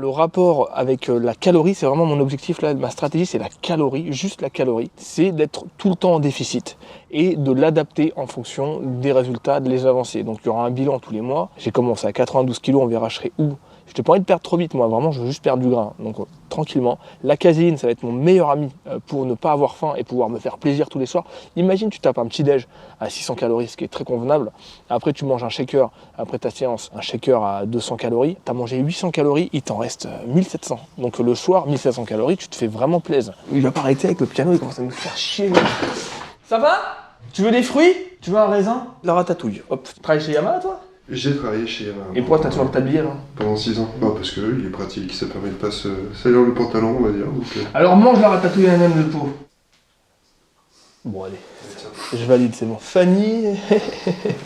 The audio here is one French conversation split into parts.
Le rapport avec la calorie, c'est vraiment mon objectif là, ma stratégie c'est la calorie, juste la calorie. C'est d'être tout le temps en déficit et de l'adapter en fonction des résultats, de les avancées. Donc il y aura un bilan tous les mois. J'ai commencé à 92 kg, on verra je serai où. Je n'ai pas envie de perdre trop vite, moi vraiment je veux juste perdre du gras. Donc tranquillement. La caséine, ça va être mon meilleur ami pour ne pas avoir faim et pouvoir me faire plaisir tous les soirs. Imagine tu tapes un petit déj à 600 calories, ce qui est très convenable. Après tu manges un shaker, après ta séance, un shaker à 200 calories. Tu as mangé 800 calories, il t'en reste 1700. Donc le soir, 1700 calories, tu te fais vraiment plaisir. Il va pas arrêter avec le piano, il commence à me faire chier. Ça va? Tu veux des fruits? Tu veux un raisin? La ratatouille. Hop. Tu travailles chez Yamaha toi? J'ai travaillé chez Yamaha. Et pourquoi t'as toujours le tablier là? Pendant 6 ans. Bah parce que il est pratique, ça permet de pas se salir le pantalon, on va dire. Donc, Alors mange la ratatouille à la même de peau. Bon allez, je valide, c'est bon. Fanny,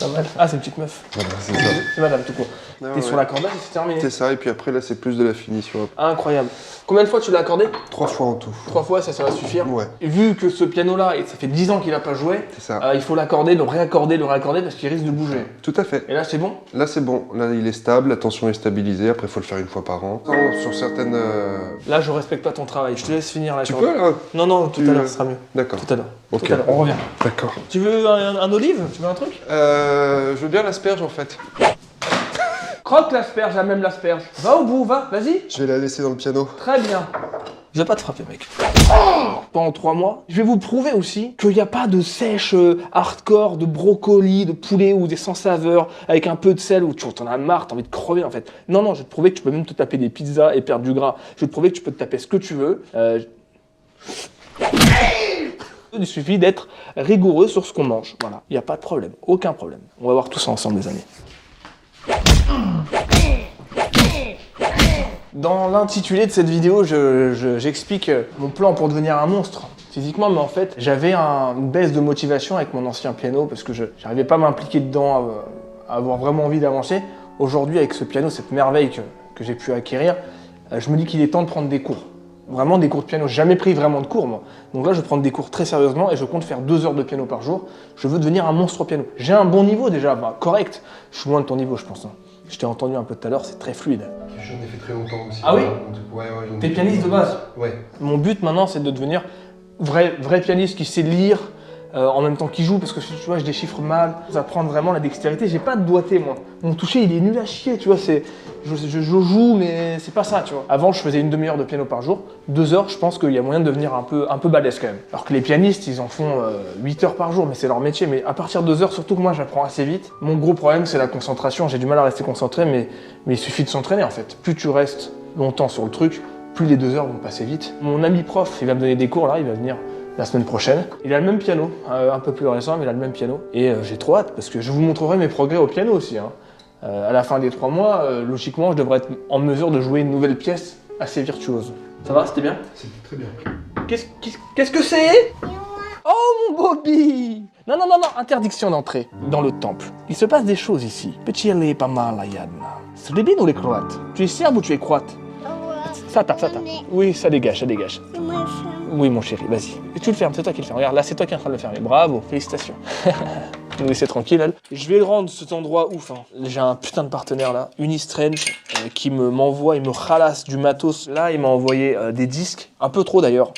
pas mal. Ah c'est une petite meuf. voilà, c'est ça. C'est madame tout court. Ah, T'es sur l'accordage et c'est terminé. C'est ça, et puis après là c'est plus de la finition. Incroyable. Combien de fois tu l'as accordé? 3 fois en tout. 3 fois, ça va suffire. Ouais. Et vu que ce piano-là, ça fait 10 ans qu'il n'a pas joué, C'est ça. il faut l'accorder, le réaccorder parce qu'il risque de bouger. Tout à fait. Et là, c'est bon? Là c'est bon, là il est stable, la tension est stabilisée, après il faut le faire une fois par an. Sur certaines... Là, je respecte pas ton travail, je te laisse finir la Tu corde. peux là? Non, tout à l'heure, ce sera mieux. D'accord. Tout à l'heure. Ok. Tout à l'heure, on revient. D'accord. Tu veux un olive? Tu veux un truc? Je veux bien l'asperge en fait. Croque l'asperge, la même l'asperge. Va au bout, va, vas-y. Je vais la laisser dans le piano. Très bien. Je vais pas te frapper, mec. Pendant 3 mois, je vais vous prouver aussi qu'il n'y a pas de sèche hardcore, de brocoli, de poulet ou des sans saveur avec un peu de sel où tu en as marre, t'as envie de crever en fait. Non, je vais te prouver que tu peux même te taper des pizzas et perdre du gras. Je vais te prouver que tu peux te taper ce que tu veux. Il suffit d'être rigoureux sur ce qu'on mange. Voilà, il n'y a pas de problème, aucun problème. On va voir tout ça ensemble, les amis. Dans l'intitulé de cette vidéo, j'explique mon plan pour devenir un monstre physiquement, mais en fait, j'avais une baisse de motivation avec mon ancien piano parce que je n'arrivais pas à m'impliquer dedans, à avoir vraiment envie d'avancer. Aujourd'hui, avec ce piano, cette merveille que j'ai pu acquérir, je me dis qu'il est temps de prendre des cours. Vraiment des cours de piano. J'ai jamais pris vraiment de cours, moi. Donc là, je vais prendre des cours très sérieusement et je compte faire 2 heures de piano par jour. Je veux devenir un monstre au piano. J'ai un bon niveau déjà, correct. Je suis loin de ton niveau, je pense. Hein. Je t'ai entendu un peu tout à l'heure, c'est très fluide. J'en ai fait très longtemps aussi. Ah oui? Ouais. T'es pianiste de base? Ouais. Mon but maintenant, c'est de devenir vrai pianiste qui sait lire en même temps qu'il joue, parce que tu vois, je déchiffre mal. Apprendre vraiment la dextérité. J'ai pas de doigté, moi. Mon toucher, il est nul à chier, tu vois. Je joue, mais c'est pas ça, tu vois. Avant, je faisais une demi-heure de piano par jour. 2 heures, je pense qu'il y a moyen de devenir un peu balèze quand même. Alors que les pianistes, ils en font 8 heures par jour, mais c'est leur métier. Mais à partir de 2 heures, surtout que moi, j'apprends assez vite. Mon gros problème, c'est la concentration. J'ai du mal à rester concentré, mais il suffit de s'entraîner, en fait. Plus tu restes longtemps sur le truc, plus les 2 heures vont passer vite. Mon ami prof, il va me donner des cours, là, il va venir la semaine prochaine. Il a le même piano, un peu plus récent, mais il a le même piano. Et j'ai trop hâte, parce que je vous montrerai mes progrès au piano aussi. Hein. À la fin des 3 mois, logiquement, je devrais être en mesure de jouer une nouvelle pièce assez virtuose. Ça va, c'était bien? C'était très bien. Qu'est-ce que c'est? Oh mon Bobby! Non, interdiction d'entrer dans le temple. Il se passe des choses ici. Petit allé pas mal, Ayadna. C'est les bines ou les croates? Tu es serbe ou tu es croate? Ça tape. Oui, ça dégage. Oui, mon chéri, vas-y. Et tu le fermes, c'est toi qui le fermes. Regarde, là, c'est toi qui es en train de le fermer. Bravo, félicitations. Nous laisser tranquille, elle. Je vais le rendre, cet endroit ouf. Hein. J'ai un putain de partenaire, là, Unistrange, qui m'envoie, il me ralasse du matos. Là, il m'a envoyé des disques, un peu trop d'ailleurs.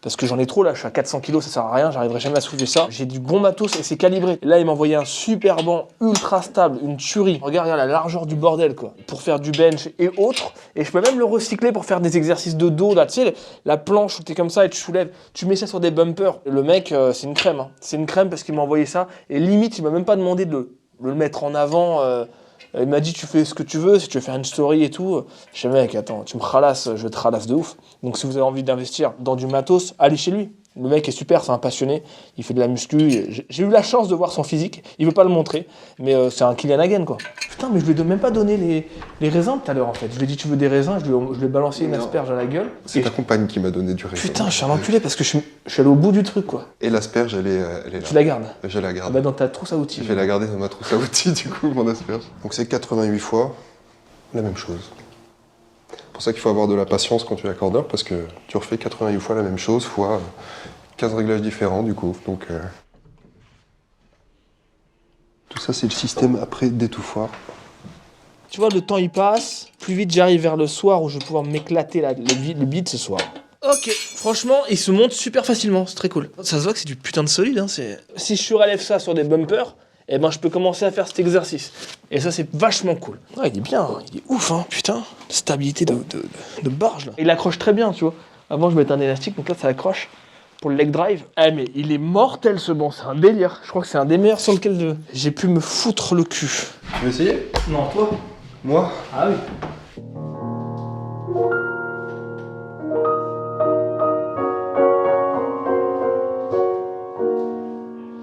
Parce que j'en ai trop là, je suis à 400 kg, ça sert à rien, j'arriverai jamais à soulever ça. J'ai du bon matos et c'est calibré. Et là, il m'a envoyé un super banc ultra stable, une tuerie. Regarde la largeur du bordel, quoi. Pour faire du bench et autres. Et je peux même le recycler pour faire des exercices de dos, là. Tu sais, la planche où t'es comme ça et tu soulèves. Tu mets ça sur des bumpers. Le mec, c'est une crème. Hein. C'est une crème parce qu'il m'a envoyé ça. Et limite, il m'a même pas demandé de le mettre en avant. Il m'a dit tu fais ce que tu veux, si tu veux faire une story et tout. Je sais mec, attends, tu me ralasses, je te ralasse de ouf. Donc si vous avez envie d'investir dans du matos, allez chez lui. Le mec est super, c'est un passionné, il fait de la muscu. J'ai eu la chance de voir son physique, il veut pas le montrer, mais c'est un Kylian Hagen quoi. Putain, mais je lui ai même pas donné les raisins tout à l'heure en fait. Je lui ai dit tu veux des raisins, je lui ai balancé une asperge à la gueule. C'est ta compagne qui m'a donné du raisin. Putain, je suis un enculé parce que je suis allé au bout du truc quoi. Et l'asperge, elle est là. Tu la gardes? Je la garde. Ah bah dans ta trousse à outils. Je vais la garder dans ma trousse à outils du coup, mon asperge. Donc c'est 88 fois la même chose. C'est pour ça qu'il faut avoir de la patience quand tu es accordeur, parce que tu refais 88 fois la même chose, fois 15 réglages différents du coup. Donc, tout ça c'est le système après d'étouffoir. Tu vois, le temps il passe, plus vite j'arrive vers le soir où je vais pouvoir m'éclater le beat ce soir. Ok, franchement, il se monte super facilement, c'est très cool. Ça se voit que c'est du putain de solide, hein, c'est... Si je surélève ça sur des bumpers, eh ben je peux commencer à faire cet exercice. Et ça c'est vachement cool. Ouais, il est bien, il est ouf, hein, putain. Stabilité de barge là. Il accroche très bien, tu vois. Avant je mettais un élastique, donc là ça accroche pour le leg drive. Eh mais il est mortel ce banc, c'est un délire. Je crois que c'est un des meilleurs sur lequel j'ai pu me foutre le cul. Tu veux essayer? Non, toi? Moi? Ah oui.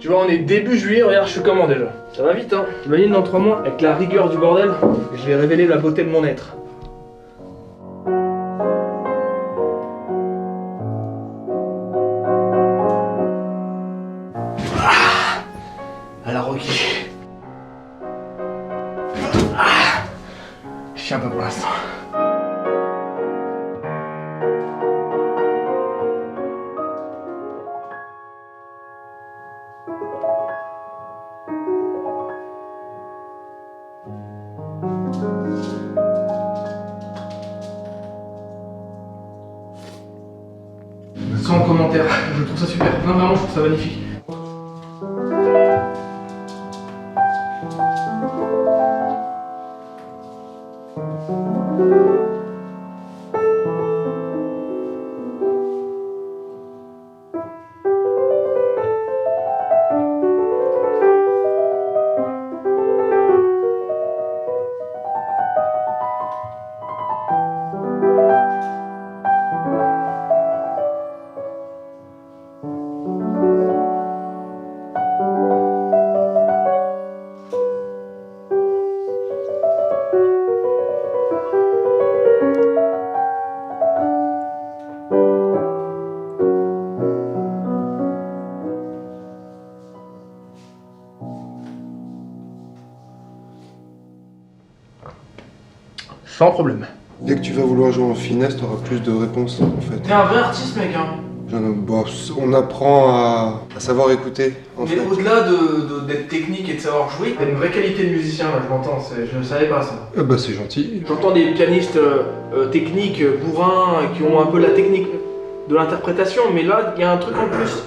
Tu vois, on est début juillet, regarde, je suis comment déjà? Ça va vite, hein? T'imagines dans 3 mois, avec la rigueur du bordel, je vais révéler la beauté de mon être. Ah, à la Rocky. Ah, je suis un peu pour l'instant. Sans commentaire, je trouve ça super. Non, vraiment, je trouve ça magnifique. Sans problème. Dès que tu vas vouloir jouer en finesse, t'auras plus de réponses en fait. T'es un vrai artiste, mec, hein. Bon, on apprend à savoir écouter en Mais fait. au-delà d'être technique et de savoir jouer, t'as une vraie qualité de musicien, là, je l'entends, je ne savais pas ça. Bah c'est gentil. J'entends des pianistes techniques, bourrins, qui ont un peu la technique de l'interprétation, mais là, il y a un truc en plus.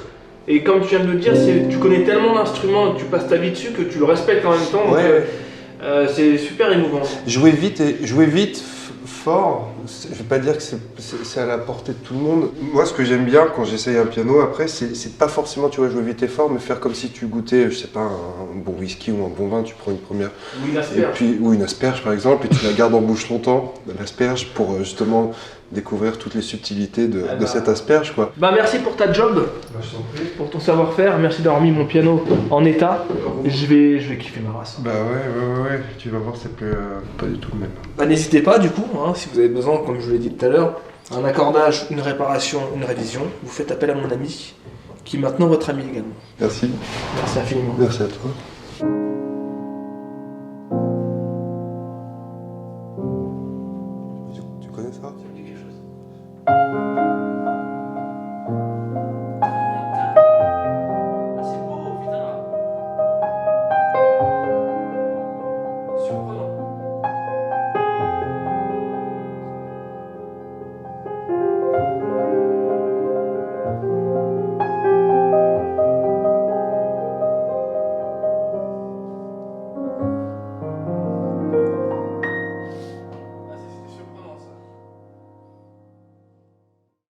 Et comme tu viens de le dire, tu connais tellement l'instrument, tu passes ta vie dessus, que tu le respectes en même temps. Ouais. Donc, c'est super émouvant. Jouer vite, fort, je vais pas dire que c'est à la portée de tout le monde. Moi, ce que j'aime bien quand j'essaye un piano après, c'est pas forcément, tu vois, jouer vite et fort, mais faire comme si tu goûtais, je sais pas, un bon whisky ou un bon vin, tu prends une première. Ou une asperge. Ou une asperge par exemple, et tu la gardes en bouche longtemps, l'asperge, pour justement découvrir toutes les subtilités de cette asperge, quoi. Bah merci pour ta job, Bah, je t'en prie. pour ton savoir-faire, merci d'avoir mis mon piano en état. Je vais kiffer ma race. Bah ouais, tu vas voir, c'est pas du tout le même. Bah n'hésitez pas du coup, hein, si vous avez besoin, comme je vous l'ai dit tout à l'heure, un accordage, une réparation, une révision, vous faites appel à mon ami, qui est maintenant votre ami également. Merci. Merci infiniment. Merci à toi. Tu connais ça? Ça me dit quelque chose.